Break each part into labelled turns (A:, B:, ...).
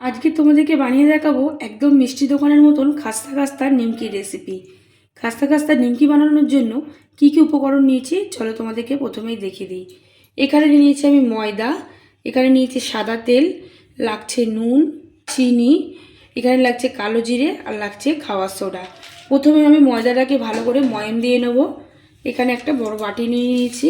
A: আজকে তোমাদেরকে বানিয়ে দেখাবো একদম মিষ্টি দোকানের মতন খাস্তা খাস্তা নিমকির রেসিপি। খাস্তা খাস্তা নিমকি বানানোর জন্য কি কি উপকরণ নিয়েছি চলো তোমাদেরকে প্রথমেই দেখিয়ে দিই। এখানে নিয়েছি আমি ময়দা, এখানে নিয়েছি সাদা তেল, লাগছে নুন, চিনি, এখানে লাগছে কালো জিরে আর লাগছে খাওয়ার সোডা। প্রথমে আমি ময়দাটাকে ভালো করে ময়ান দিয়ে নেব। এখানে একটা বড় বাটি নিয়ে নিয়েছি।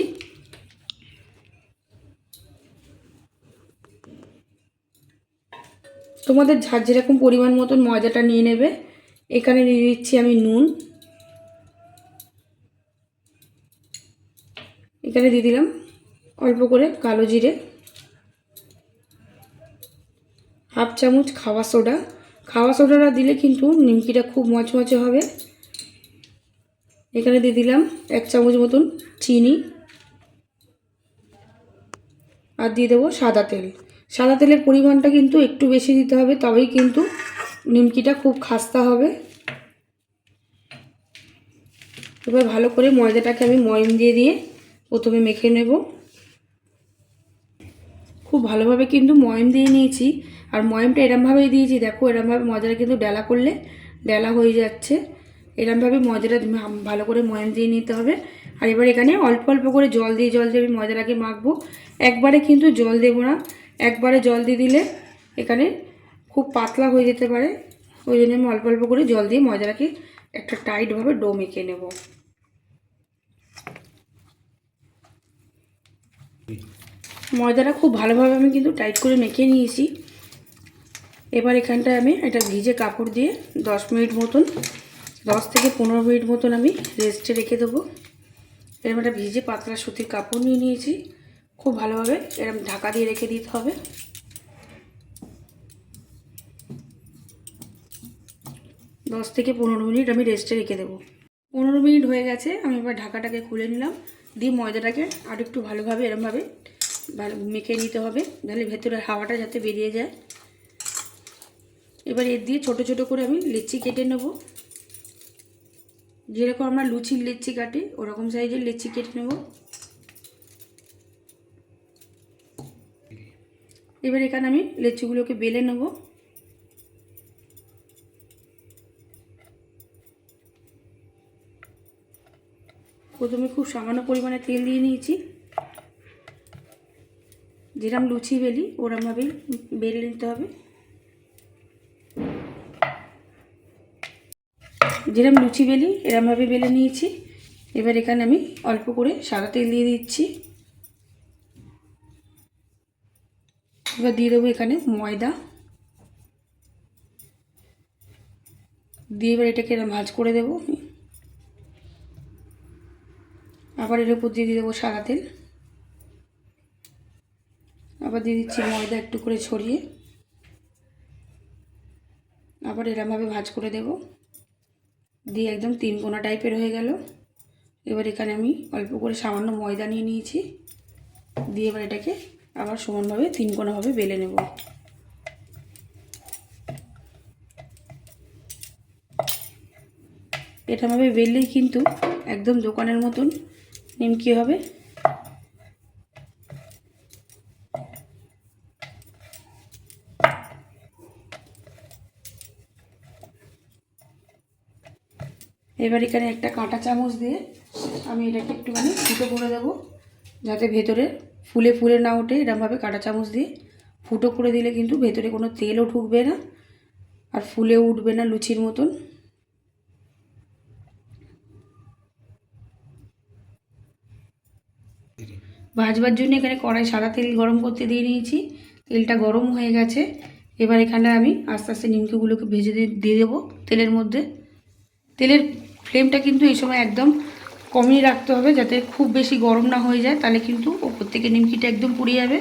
A: তোমাদের যার যেরকম পরিমাণ মতন ময়দাটা নিয়ে নেবে। এখানে দিয়ে দিচ্ছি আমি নুন, এখানে দিয়ে দিলাম অল্প করে কালো জিরে, হাফ চামচ খাওয়া সোডা। খাওয়া সোডাটা দিলে কিন্তু নিমকিটা খুব মচমচে হবে। এখানে দিয়ে দিলাম 1 চামচ মতন চিনি আর দিয়ে দেবো সাদা তেল। সাদা তেলের পরিমাণটা কিন্তু একটু বেশি দিতে হবে, তবেই কিন্তু নিমকিটা খুব খাস্তা হবে। এবার ভালো করে ময়দাটাকে আমি ময়ান দিয়ে দিয়ে প্রথমে মেখে নেব। খুব ভালোভাবে কিন্তু ময়ান দিয়ে নিয়েছি। আর ময়ানটা এরমভাবেই দিয়েছি, দেখো এরমভাবে ময়দাটা কিন্তু ডেলা করলে ডেলা হয়ে যাচ্ছে। এরমভাবে ময়দাটা ভালো করে ময়ান দিয়ে নিতে হবে। আর এবার এখানে অল্প অল্প করে জল দিয়ে আমি ময়দাটাকে মাখবো। একবারে কিন্তু জল দেবো না, একবারে জল দিয়ে দিলে এখানে খুব পাতলা হয়ে যেতে পারে। ওই জন্য আমি অল্প অল্প করে জল দিয়ে ময়দাটাকে একটা টাইটভাবে ডো মেখে নেব। ময়দাটা খুব ভালোভাবে আমি কিন্তু টাইট করে মেখে নিয়েছি। এবার এখানটায় আমি একটা ভিজে কাপড় দিয়ে 10 মিনিট মতন, 10 থেকে 15 মিনিট মতন আমি রেস্টে রেখে দেবো। এরকম একটা ভিজে পাতলা সুতির কাপড় নিয়ে নিয়েছি। খুব ভালোভাবে এরকম ঢাকা দিয়ে রেখে দিতে হবে। 10 থেকে 15 মিনিট আমি রেস্টে রেখে দেবো। 15 মিনিট হয়ে গেছে, আমি এবার ঢাকাটাকে খুলে নিলাম। দিয়ে ময়দাটাকে আর একটু ভালোভাবে এরমভাবে মেখে নিতে হবে, নাহলে ভেতরের হাওয়াটা যাতে বেরিয়ে যায়। এবার এর দিয়ে ছোট ছোট করে আমি লিচি কেটে নেব। যেরকম আমরা লুচির লিচি কাটি ওরকম সাইজের লিচি কেটে নেব। এবার এখানে আমি লিচিগুলোকে বেলে নেব। প্রথমে খুব সামান্য পরিমাণে তেল দিয়ে নিয়েছি। যেরকম লুচি বেলি ওরমভাবেই বেলে নিতে হবে। যেরকম লুচি বেলি এরমভাবে বেলে নিয়েছি। এবার এখানে আমি অল্প করে সাদা তেল দিয়ে দিচ্ছি। এবার দিয়ে দেবো এখানে ময়দা দিয়ে এবার এটাকে ভাঁজ করে দেবো। আবার এর উপর দিয়ে দেবো সাদা তেল, আবার দিয়ে দিচ্ছি ময়দা একটু করে ছড়িয়ে, আবার এরমভাবে ভাঁজ করে দেব। দিয়ে একদম 3 কোনা টাইপের হয়ে গেল। এবার এখানে আমি অল্প করে সামান্য ময়দা নিয়ে নিয়েছি। দিয়ে এবার এটাকে আবার সমানভাবে 3 কোনাভাবে বেলে নেব। এটাভাবে বেললেই কিন্তু একদম দোকানের মতন নিমকি হবে। এবার এখানে একটা কাঁটা চামচ দিয়ে আমি এটাকে একটুখানি ফুটো করে দেবো, যাতে ভেতরে ফুলে ফুলে না ওঠে। এরকমভাবে কাঁটা চামচ দিয়ে ফুটো করে দিলে কিন্তু ভেতরে কোনো তেলও ঢুকবে না আর ফুলে উঠবে না লুচির মতন। ভাজবার জন্য এখানে কড়াই সাদা তেল গরম করতে দিয়ে নিয়েছি। তেলটা গরম হয়ে গেছে। এবার এখানে আমি আস্তে আস্তে নিমকিগুলোকে ভেজে দিয়ে দেবো তেলের মধ্যে। তেলের ফ্লেমটা কিন্তু এই সময় একদম কমিয়ে রাখতে হবে, যাতে খুব বেশি গরম না হয়ে যায়, তাহলে কিন্তু ওপর থেকে নিমকিটা একদম পুড়ে যাবে,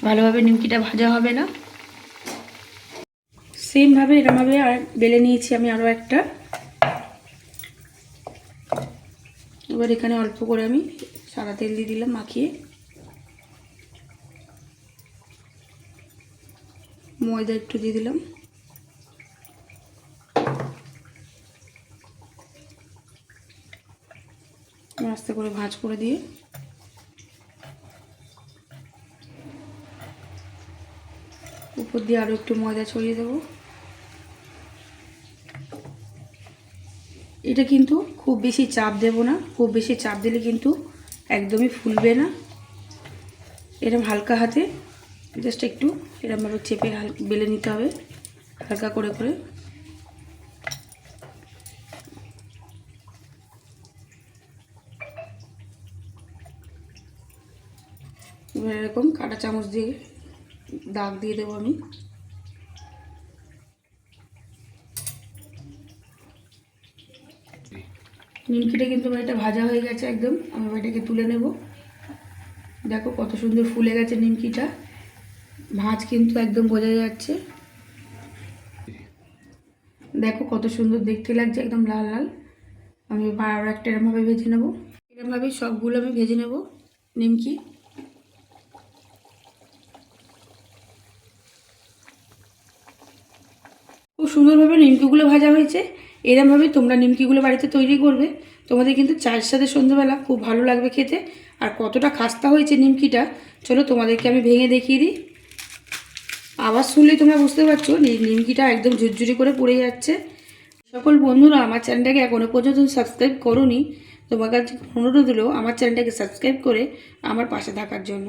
A: ভালোভাবে নিমকিটা ভাজা হবে না। সেমভাবে এরমভাবে আর বেলে নিয়েছি আমি আরও একটা। এবার এখানে অল্প করে আমি সাদা তেল দিয়ে দিলাম মাখিয়ে। ময়দা একটু দিয়ে দিলাম। আস্তে করে ভাঁজ করে দিয়ে উপর উপর দিয়ে আরও একটু ময়দা ছড়িয়ে দেবো। এটা কিন্তু খুব বেশি চাপ দেব না, খুব বেশি চাপ দিলে কিন্তু একদমই ফুলবে না। এরকম হালকা হাতে জাস্ট একটু এরকমভাবে চেপে বেলে নিতে হবে হালকা করে করে। এবার এরকম কাঁটা চামচ দিয়ে দাগ দিয়ে দেবো আমি। নিমকিটা কিন্তু আমার এটা ভাজা হয়ে গেছে একদম। আমি এটাকে তুলে নেব। দেখো কত সুন্দর ফুলে গেছে নিমকিটা, ভাঁজ কিন্তু একদম বোঝা যাচ্ছে। দেখো কত সুন্দর দেখতে লাগছে, একদম লাল লাল। আমি আর একটা এরমভাবে ভেজে নেব। এরমভাবেই সবগুলো আমি ভেজে নেব নিমকি। খুব সুন্দরভাবে নিমকিগুলো ভাজা হয়েছে। এরমভাবে তোমরা নিমকিগুলো বাড়িতে তৈরি করবে, তোমাদের কিন্তু চায়ের সাথে সন্ধ্যাবেলা খুব ভালো লাগবে খেতে। আর কতটা খাস্তা হয়েছে নিমকিটা, চলো তোমাদেরকে আমি ভেঙে দেখিয়ে দিই। আওয়াজ শুনলেই তোমরা বুঝতে পারছো নিমকিটা একদম ঝুরঝুরি করে পড়ে যাচ্ছে। সকল বন্ধুরা আমার চ্যানেলটাকে এখনও পর্যন্ত সাবস্ক্রাইব করোনি, তোমার কাছে অনুরোধ হলো আমার চ্যানেলটাকে সাবস্ক্রাইব করে আমার পাশে থাকার জন্য।